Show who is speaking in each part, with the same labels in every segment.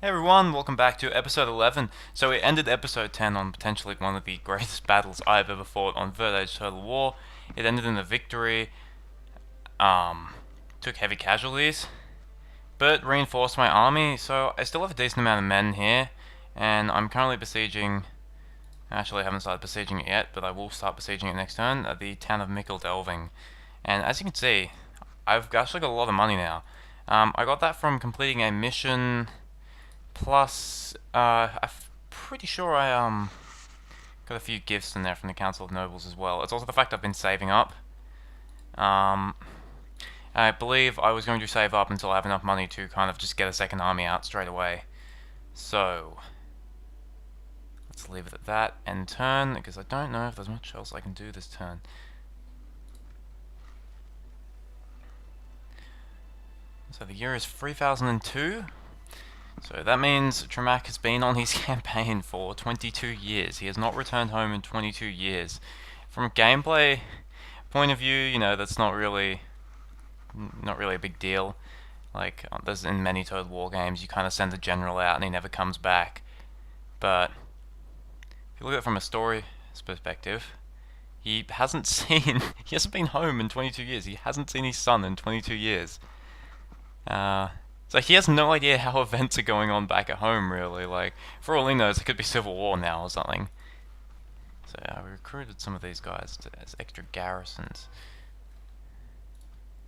Speaker 1: Hey everyone, welcome back to episode 11. So we ended episode 10 on potentially one of the greatest battles I've ever fought on Third Age Total War. It ended in a victory, took heavy casualties, but reinforced my army, so I still have a decent amount of men here, and I'm currently besieging, actually I haven't started besieging it yet, but I will start besieging it next turn, at the town of Michel Delving. And as you can see, I've actually got a lot of money now. I got that from completing a mission. Plus, I'm pretty sure I got a few gifts in there from the Council of Nobles as well. It's also the fact I've been saving up. I believe I was going to save up until I have enough money to kind of just get a second army out straight away. So, let's leave it at that. End turn, because I don't know if there's much else I can do this turn. So the year is 3002. So that means Tremac has been on his campaign for 22 years. He has not returned home in 22 years. From a gameplay point of view, you know, that's not really a big deal. Like, there's in many Total War games, you kind of send the general out and he never comes back. But if you look at it from a story perspective, he hasn't been home in 22 years. He hasn't seen his son in 22 years. So he has no idea how events are going on back at home, really. Like, for all he knows, it could be civil war now or something. So we recruited some of these guys as extra garrisons.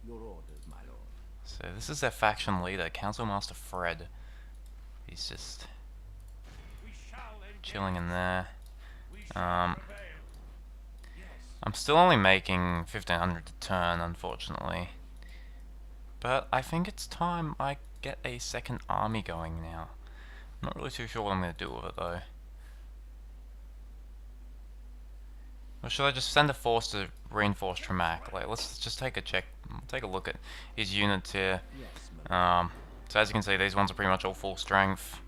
Speaker 2: Your orders, my lord.
Speaker 1: So this is their faction leader, Council Master Fred. He's just chilling in there. I'm still only making 1500 a turn, unfortunately. But I think it's time I get a second army going now. I'm not really too sure what I'm going to do with it though. Or should I just send a force to reinforce Tremac? Like, let's just take a look at his units here. So as you can see, these ones are pretty much all full strength.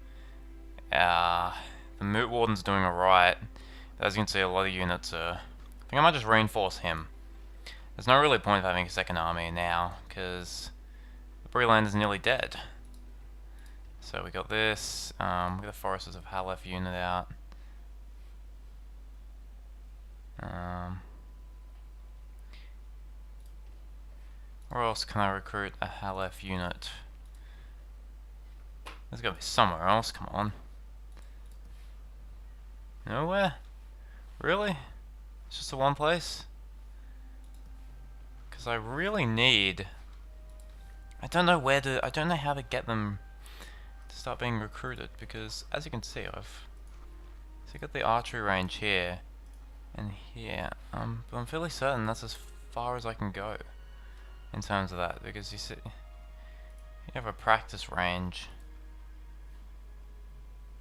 Speaker 1: The Moot Warden's doing alright. As you can see, a lot of units are... I think I might just reinforce him. There's no really point of having a second army now, because Breland is nearly dead. So we got this, we got the Foresters of Halef unit out. Where else can I recruit a Halef unit? There's gotta be somewhere else, come on. Nowhere? Really? It's just the one place? Because I really need... I don't know how to get them to start being recruited, because as you can see, I've got the archery range here and here. But I'm fairly certain that's as far as I can go in terms of that, because you see, you have a practice range,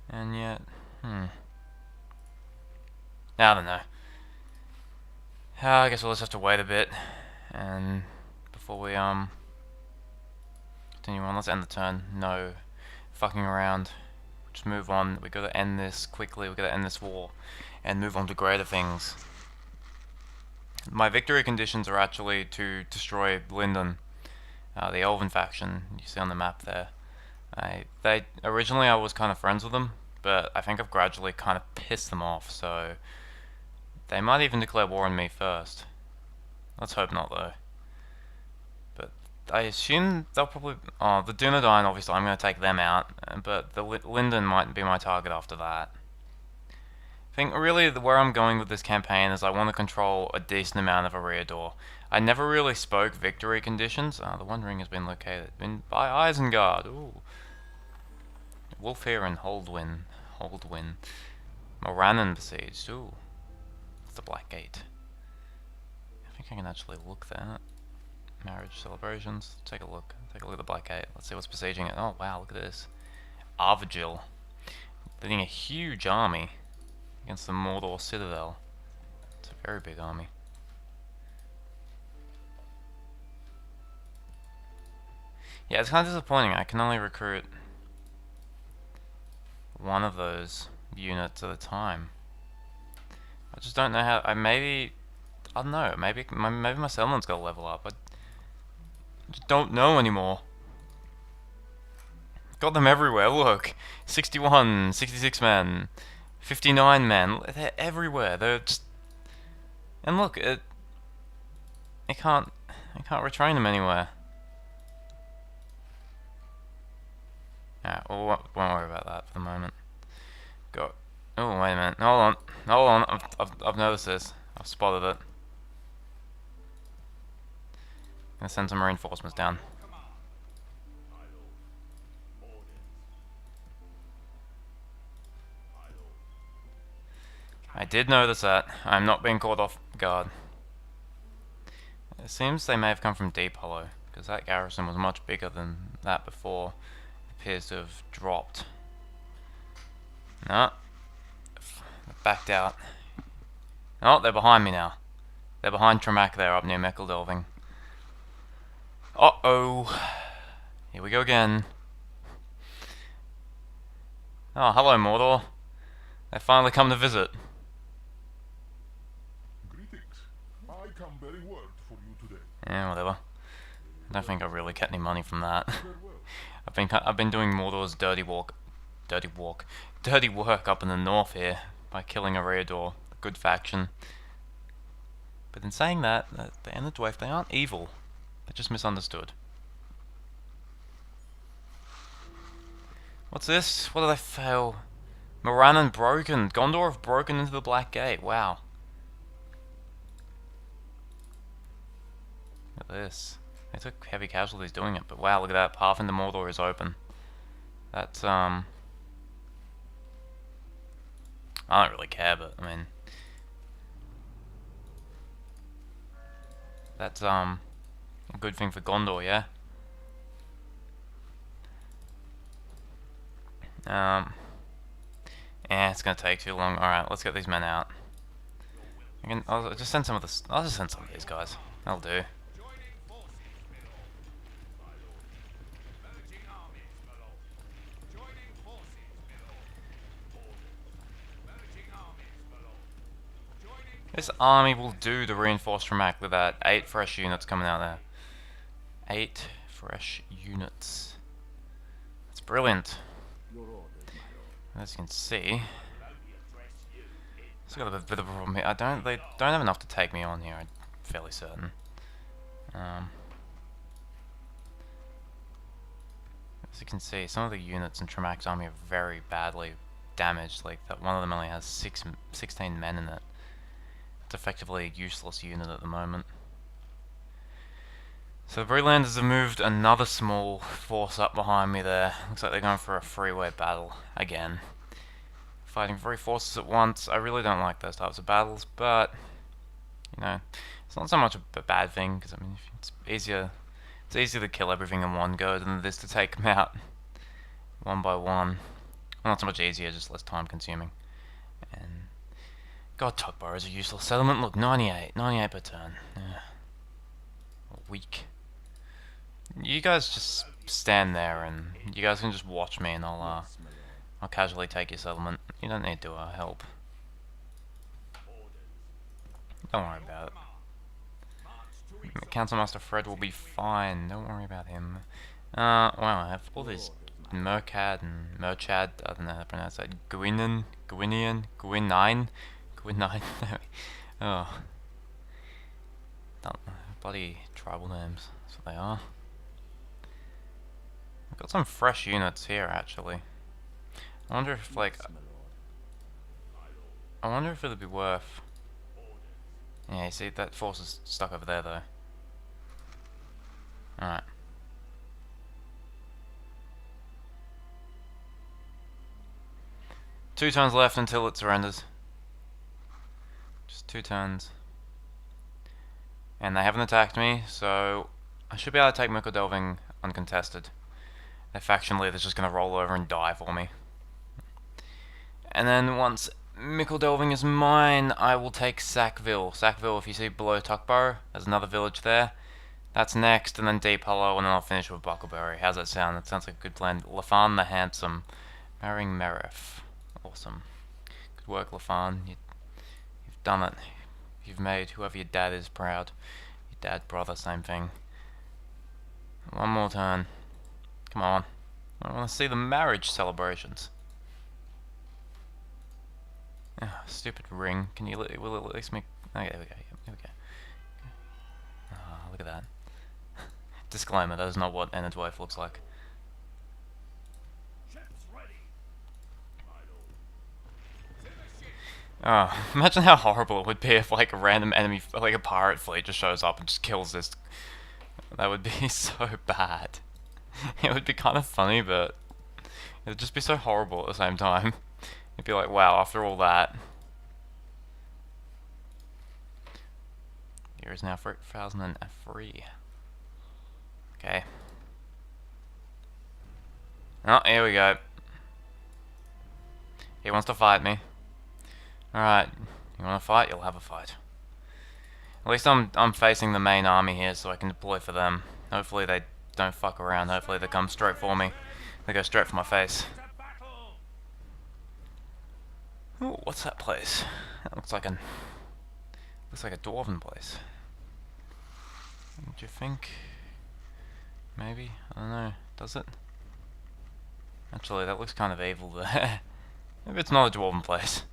Speaker 1: and yet, I don't know. I guess we'll just have to wait a bit, and before we continue on. Let's end the turn. No fucking around. Just move on. We gotta end this quickly. We gotta end this war and move on to greater things. My victory conditions are actually to destroy Linden, the Elven faction. You see on the map there. Originally I was kind of friends with them, but I think I've gradually kind of pissed them off. So they might even declare war on me first. Let's hope not, though. I assume they'll probably... Oh, the Dunedain, obviously, I'm going to take them out, but the Linden might be my target after that. I think really where I'm going with this campaign is I want to control a decent amount of Eriador. I never really spoke victory conditions. The One Ring has been located by Isengard. Ooh. Wulfhere and Holdwyn. Morannon besieged. Ooh. It's the Black Gate. I think I can actually look there. Marriage celebrations. Take a look. Take a look at the Black Gate. Let's see what's besieging it. Oh wow, look at this. Arvagil leading a huge army against the Mordor Citadel. It's a very big army. Yeah, it's kind of disappointing. I can only recruit one of those units at a time. I just don't know how. I don't know. Maybe my settlement's got to level up. I just don't know anymore. Got them everywhere, look. 61, 66 men, 59 men. They're everywhere. They're just... And look, I can't retrain them anywhere. Alright, well, won't worry about that for the moment. Go. Oh, wait a minute. Hold on. I've noticed this. I've spotted it. Gonna send some reinforcements down. I did notice that. I'm not being caught off guard. It seems they may have come from Deep Hollow, because that garrison was much bigger than that before. It appears to have dropped. No. Backed out. Oh, they're behind me now. They're behind Tremac there up near Michel Delving. Uh-oh. Here we go again. Oh, hello Mordor. They finally come to visit.
Speaker 2: I come bearing word for you today.
Speaker 1: Yeah, whatever. I don't think I really get any money from that.
Speaker 2: Farewell.
Speaker 1: I've been doing Mordor's dirty work up in the north here by killing Eriador, the good faction. But in saying that, the Enedwaith, they aren't evil. They're just misunderstood. What's this? What did I fail? Morannon broken. Gondor have broken into the Black Gate. Wow. Look at this. They took heavy casualties doing it, but wow, look at that. Path into Mordor is open. That's, I don't really care, but, I mean... That's, a good thing for Gondor, yeah? Yeah, it's gonna take too long. Alright, let's get these men out. I'll just send some of this. I'll just send some of these guys. That'll do. This army will do to reinforce Tremac with that 8 fresh units coming out there. 8 fresh units. That's brilliant. As you can see, it's got a bit of a problem here. They don't have enough to take me on here. I'm fairly certain. As you can see, some of the units in Tremac's army are very badly damaged. Like that, one of them only has 16 men in it. It's effectively a useless unit at the moment. So the Brelanders have moved another small force up behind me there. Looks like they're going for a freeway battle again. Fighting 3 forces at once. I really don't like those types of battles, but you know, it's not so much a bad thing because I mean, it's easier to kill everything in one go than it is to take them out one by one. Well, not so much easier, just less time consuming. And God, Tugbow is a useless settlement. Look, 98 per turn. Yeah. Weak. You guys just stand there and you guys can just watch me and I'll casually take your settlement. You don't need to help. Don't worry about it. Councilmaster Fred will be fine. Don't worry about him. Wow, I have all these Mercad and Merchad. I don't know how to pronounce that. Gwynine. Oh. Bloody tribal names. That's what they are. I've got some fresh units here, actually. I wonder if, like... I wonder if it'd be worth... Yeah, you see, that force is stuck over there, though. Alright. Two turns left until it surrenders. Just 2 turns. And they haven't attacked me, so I should be able to take Michel Delving uncontested. Their faction leader's just going to roll over and die for me. And then once Michel Delving is mine, I will take Sackville. Sackville, if you see below Tuckborough, there's another village there. That's next, and then Deep Hollow, and then I'll finish with Buckleberry. How's that sound? That sounds like a good plan. Lafan the Handsome. Marrying Merif. Awesome. Good work, Lafan. You've done it. You've made whoever your dad is proud. Your dad, brother, same thing. One more turn. Come on. I want to see the marriage celebrations. Oh, stupid ring. Can you? Will it at least make? Okay, there we go. Here we go. Oh, look at that. Disclaimer: that is not what Enedwaith looks like. Oh, imagine how horrible it would be if like a random enemy, like a pirate fleet, just shows up and just kills this. That would be so bad. It would be kind of funny, but it would just be so horrible at the same time. It'd be like, wow, after all that. Here is now 3003. Okay. Oh, here we go. He wants to fight me. Alright, you want to fight? You'll have a fight. At least I'm facing the main army here, so I can deploy for them. Hopefully they don't fuck around. Hopefully they come straight for me. They go straight for my face. Ooh, what's that place? That looks like a dwarven place. What do you think? Maybe? I don't know. Does it? Actually, that looks kind of evil there. Maybe it's not a dwarven place.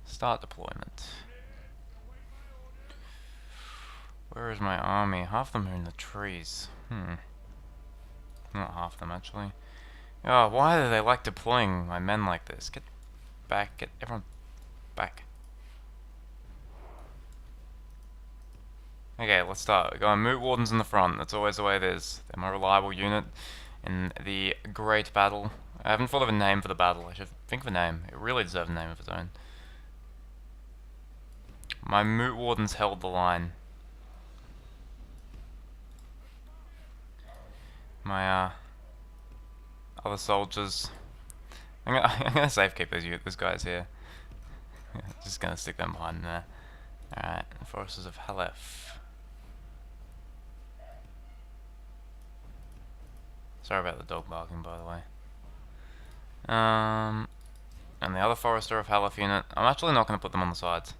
Speaker 1: Start deployment. Where is my army? Half of them are in the trees. Not half of them, actually. Oh, why do they like deploying my men like this? Get back, get everyone back. Okay, let's start. We're going Moot Wardens in the front. That's always the way it is. They're my reliable unit in the great battle. I haven't thought of a name for the battle. I should think of a name. It really deserves a name of its own. My Moot Wardens held the line. My other soldiers. I'm gonna safekeep these guys here. Just gonna stick them behind there. Alright, the forces of Halef. Sorry about the dog barking, by the way. And the other Forester of Halef unit. I'm actually not gonna put them on the sides,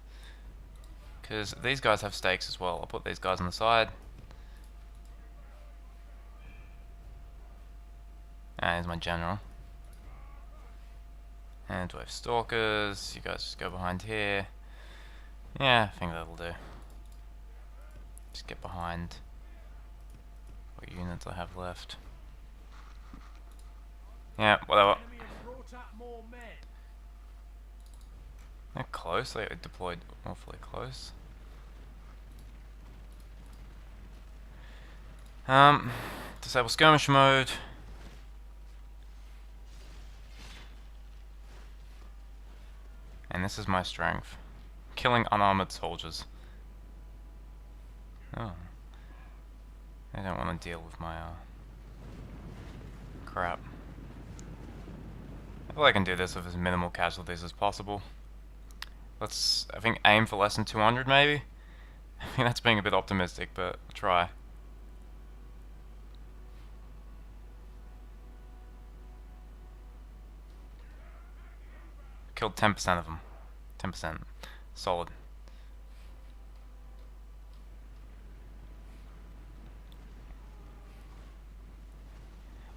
Speaker 1: because these guys have stakes as well. I'll put these guys on the side. Here's my general. And we have stalkers. You guys just go behind here. Yeah, I think that'll do. Just get behind what units I have left. Yeah, whatever. They're close. They deployed awfully close. Disable skirmish mode. And this is my strength. Killing unarmored soldiers. Oh. I don't want to deal with my crap. I feel I can do this with as minimal casualties as possible. Let's, I think, aim for less than 200 maybe? I think that's being a bit optimistic, but I'll try. Killed 10% of them. 10%. Solid.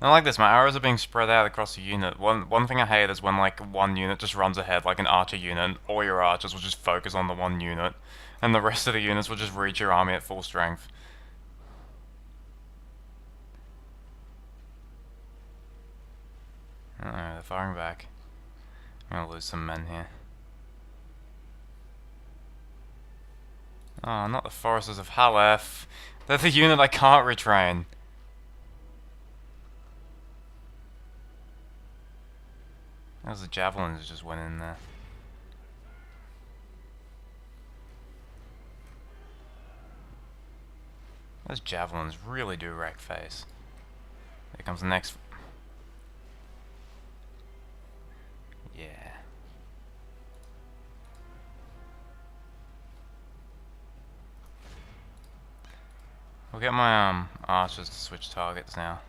Speaker 1: I like this, my arrows are being spread out across the unit. One thing I hate is when like one unit just runs ahead, like an archer unit, and all your archers will just focus on the one unit, and the rest of the units will just reach your army at full strength. They're firing back. I'm gonna lose some men here. Oh, not the Foresters of Halef. They're the unit I can't retrain. Those the javelins just went in there. Those javelins really do wreck face. Here comes the next. Yeah. We'll get my archers to switch targets now.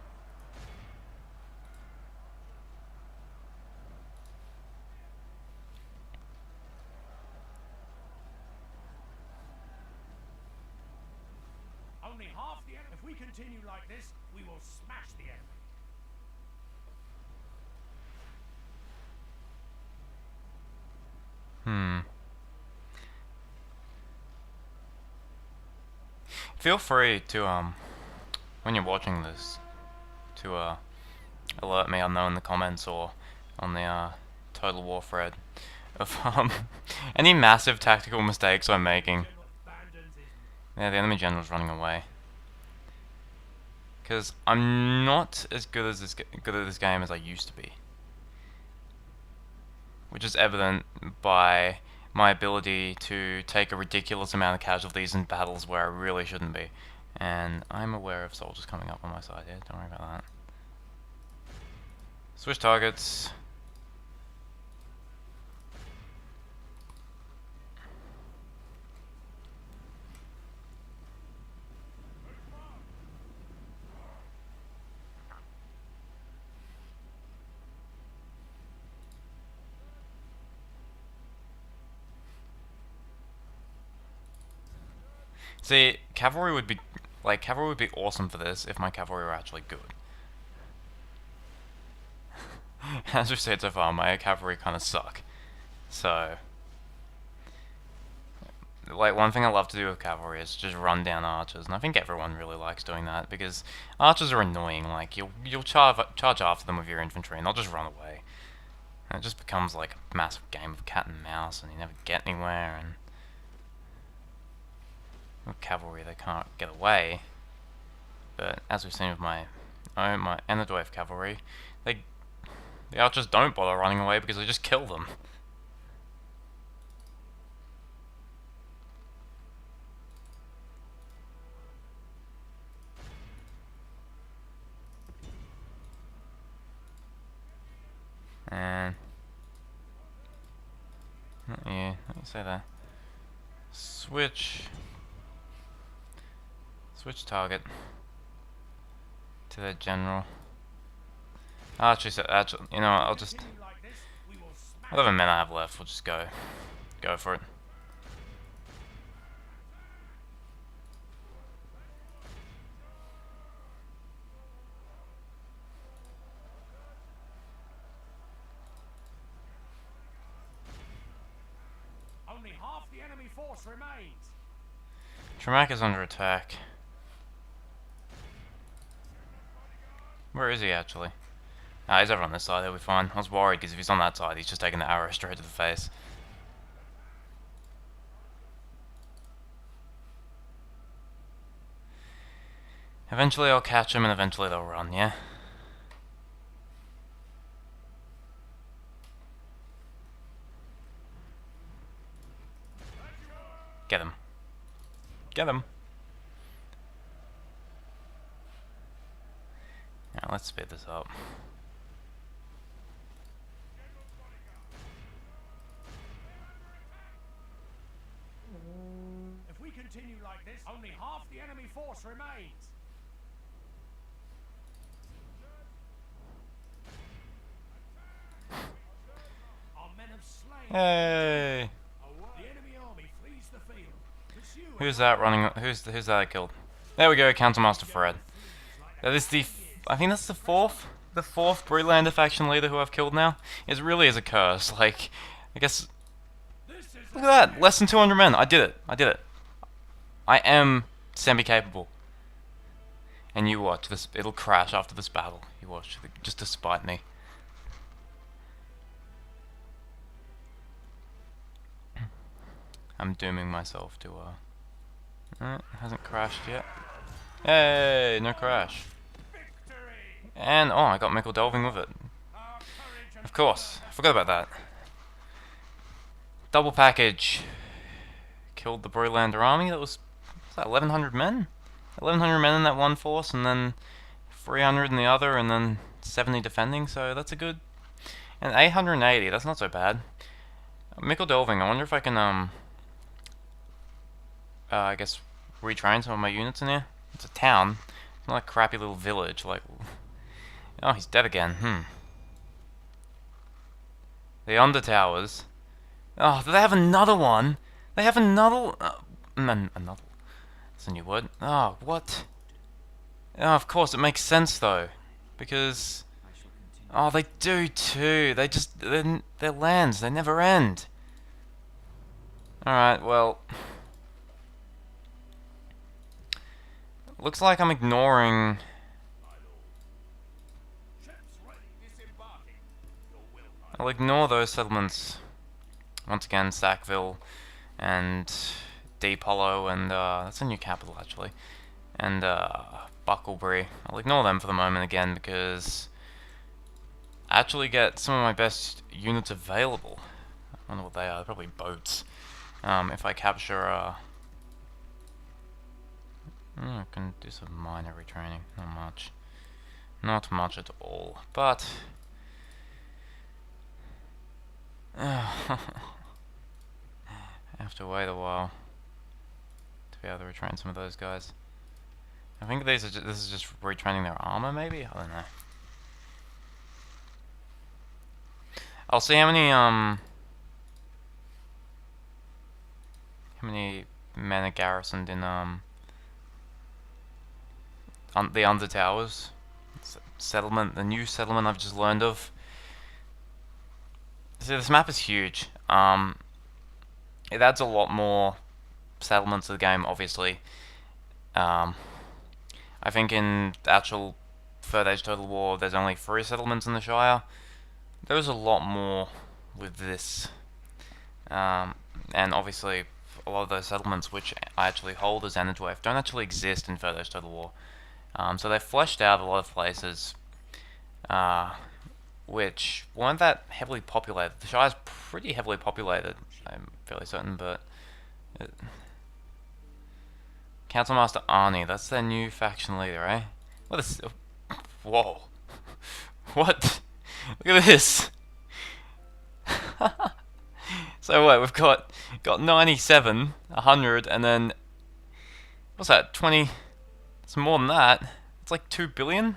Speaker 1: Feel free to when you're watching this, to alert me. I know in the comments or on the Total War thread of any massive tactical mistakes I'm making. Yeah, the enemy general's running away. Because I'm not as good at this game as I used to be, which is evident by my ability to take a ridiculous amount of casualties in battles where I really shouldn't be. And I'm aware of soldiers coming up on my side here, don't worry about that. Switch targets. See, cavalry would be awesome for this if my cavalry were actually good. As we've said so far, my cavalry kind of suck. So, like, one thing I love to do with cavalry is just run down archers, and I think everyone really likes doing that because archers are annoying. Like, you'll charge after them with your infantry, and they'll just run away. And it just becomes like a massive game of cat and mouse, and you never get anywhere. And with cavalry, they can't get away. But as we've seen with my Enedwaith cavalry, the archers don't bother running away because they just kill them. And yeah, let me say that. Switch target to the general. Actually, you know what, I'll just, whatever men I have left, we'll just go for it.
Speaker 3: Only half the enemy force remains.
Speaker 1: Tremac is under attack. Where is he actually? Ah, he's over on this side, he'll be fine. I was worried because if he's on that side, he's just taking the arrow straight to the face. Eventually I'll catch him and eventually they'll run, yeah? Get him. Get him. Now let's speed this up.
Speaker 3: If we continue like this, only half the enemy force remains. Our men have slain.
Speaker 1: Hey!
Speaker 3: The enemy army flees the field. Pursue.
Speaker 1: Who's that running? Who's that I killed? There we go, Councilmaster Fred. That is I think that's the fourth Brelander faction leader who I've killed now. It really is a curse. Like, I guess. Look at that, less than 200 men. I did it. I am semi-capable. And you watch this. It'll crash after this battle. You watch, just to spite me. I'm dooming myself to it hasn't crashed yet. Hey, no crash. And oh, I got Michel Delving with it. Of course, I forgot about that. Double package. Killed the Brolander army. Was that 1,100 men? 1,100 men in that one force, and then 300 in the other, and then 70 defending. So that's a good. And 880. That's not so bad. Michel Delving. I wonder if I can I guess retrain some of my units in here. It's a town. It's not a crappy little village. Like, oh, he's dead again. The Under Towers. Oh, do they have another one? They have another. Another. That's a new word. Oh, what? Oh, of course, it makes sense though, because oh, they do too. Their lands. They never end. All right. Well. looks like I'm ignoring...
Speaker 3: Ships ready. Disembarking. Your will, my
Speaker 1: I'll ignore those settlements. Once again, Sackville and Deep Hollow, and that's a new capital actually, and Bucklebury. I'll ignore them for the moment again because I actually get some of my best units available. I wonder what they are. They're probably boats. If I capture I can do some minor retraining. Not much. Not much at all. But I have to wait a while to be able to retrain some of those guys. I think this is just retraining their armor, maybe? I don't know. I'll see how many men are garrisoned in the Under Towers settlement, the new settlement I've just learned of. See, this map is huge. It adds a lot more settlements to the game, obviously. I think in the actual Third Age Total War, there's only 3 settlements in the Shire. There's a lot more with this. And obviously, a lot of those settlements which I actually hold as Enedwaith don't actually exist in Third Age Total War. So they've fleshed out a lot of places which weren't that heavily populated. The Shire's pretty heavily populated, I'm fairly certain, but... Councilmaster Arnie, that's their new faction leader, eh? What is... Whoa. What? Look at this! So what, we've got 97, 100, and then... What's that, 20... It's more than that. It's like 2 billion?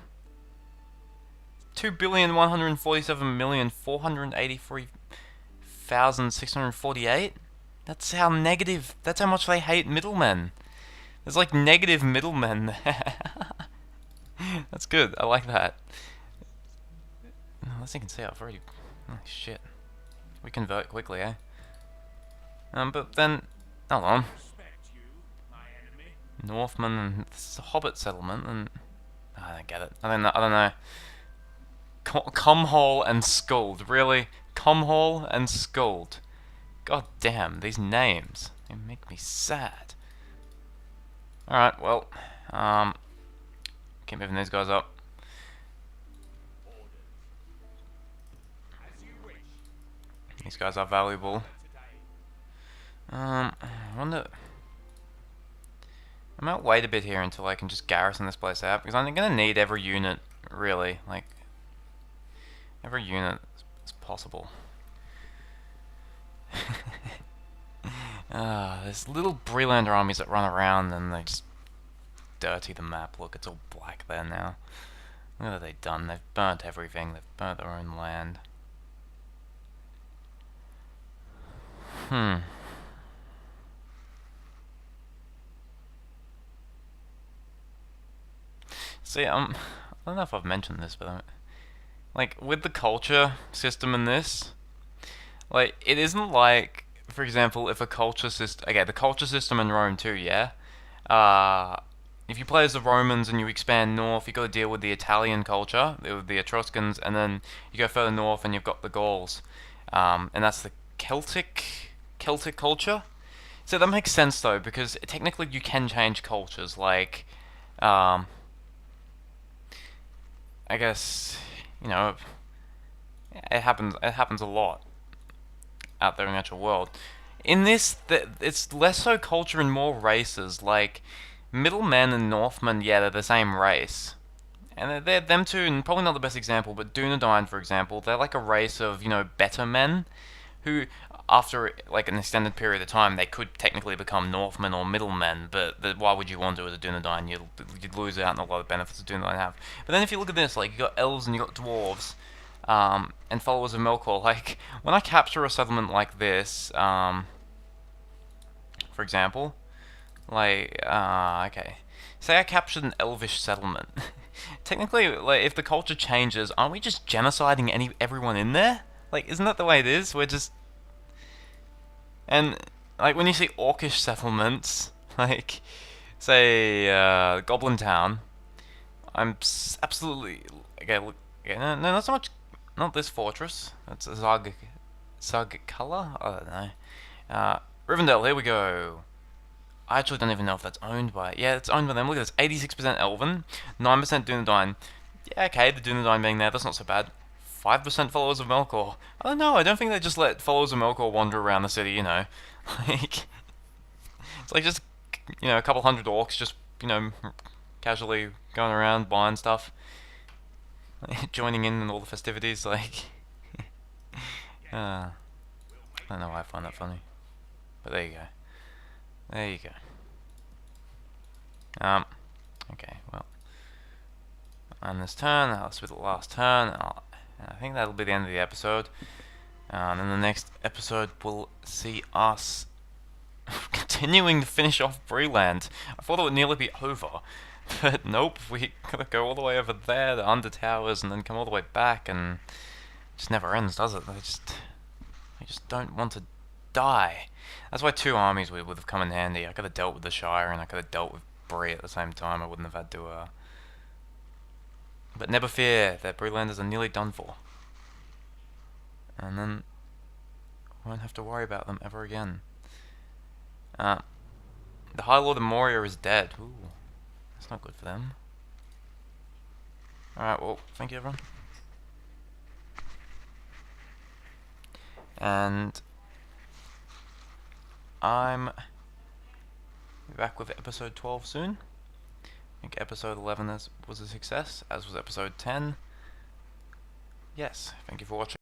Speaker 1: 2,147,483,648? That's how negative... That's how much they hate middlemen. There's like negative middlemen there. That's good, I like that. Unless you can see, I've already... Oh, shit. We convert quickly, eh? But then... Hold on.
Speaker 3: respect you, my enemy.
Speaker 1: Northmen and this is a hobbit settlement, and... I don't get it. I don't know. Comhall and Skuld, really? Comhall and Skuld. God damn, these names. They make me sad. Alright, well, keep moving these guys up.
Speaker 3: As you wish.
Speaker 1: These guys are valuable.
Speaker 3: Today.
Speaker 1: I wonder... I might wait a bit here until I can just garrison this place out, because I'm gonna need every unit, really, like, every unit as possible. There's little Breelander armies that run around and they just dirty the map. Look, it's all black there now. What have they done? They've burnt everything. They've burnt their own land. See, I don't know if I've mentioned this, but like, with the culture system in this, like, it isn't like, for example, if a culture system... Okay, the culture system in Rome too, yeah? If you play as the Romans and you expand north, you got to deal with the Italian culture, with the Etruscans, and then you go further north and you've got the Gauls. And that's the Celtic culture. So that makes sense though, because technically you can change cultures, like... I guess, you know, it happens a lot out there in the actual world. In this, it's less so culture and more races. Like, middlemen and Northmen, yeah, they're the same race. And they're them two, and probably not the best example, but Dunedain, for example, they're like a race of, you know, better men who, after like an extended period of time, they could technically become Northmen or middlemen, but why would you want to as a Dunedain? You'd lose out on a lot of benefits that Dunedain have. But then if you look at this, like, you got elves and you got dwarves, and followers of Melkor. Like, when I capture a settlement like this, for example, like, okay, say I captured an elvish settlement. Technically, like, if the culture changes, aren't we just genociding everyone in there? Like, isn't that the way it is? We're just... And, like, when you see orcish settlements, like, say Goblin Town. I'm absolutely okay. Look, okay, no, not so much. Not this fortress. That's a Zug color. I don't know. Rivendell. Here we go. I actually don't even know if that's owned by. Yeah, it's owned by them. Look at this. 86% Elven, 9% Dunedain. Yeah, okay, the Dunedain being there, that's not so bad. 5% followers of Melkor. I don't know. I don't think they just let followers of Melkor wander around the city. You know, like it's like just a couple hundred orcs just casually going around buying stuff, joining in all the festivities. Like, I don't know why I find that funny, but there you go. There you go. Okay, well, on this turn, that's with the last turn. I think that'll be the end of the episode. And then the next episode will see us continuing to finish off Breland. I thought it would nearly be over, but nope, we gotta go all the way over there, the Under Towers, and then come all the way back, and it just never ends, does it? I just don't want to die. That's why 2 armies would have come in handy. I could have dealt with the Shire, and I could have dealt with Bree at the same time. I wouldn't have had to, But never fear, the Brelanders are nearly done for. And then I won't have to worry about them ever again. The High Lord of Moria is dead. Ooh, that's not good for them. Alright, well, thank you everyone. And I'm back with episode 12 soon. I think episode 11 was a success, as was episode 10. Yes, thank you for watching.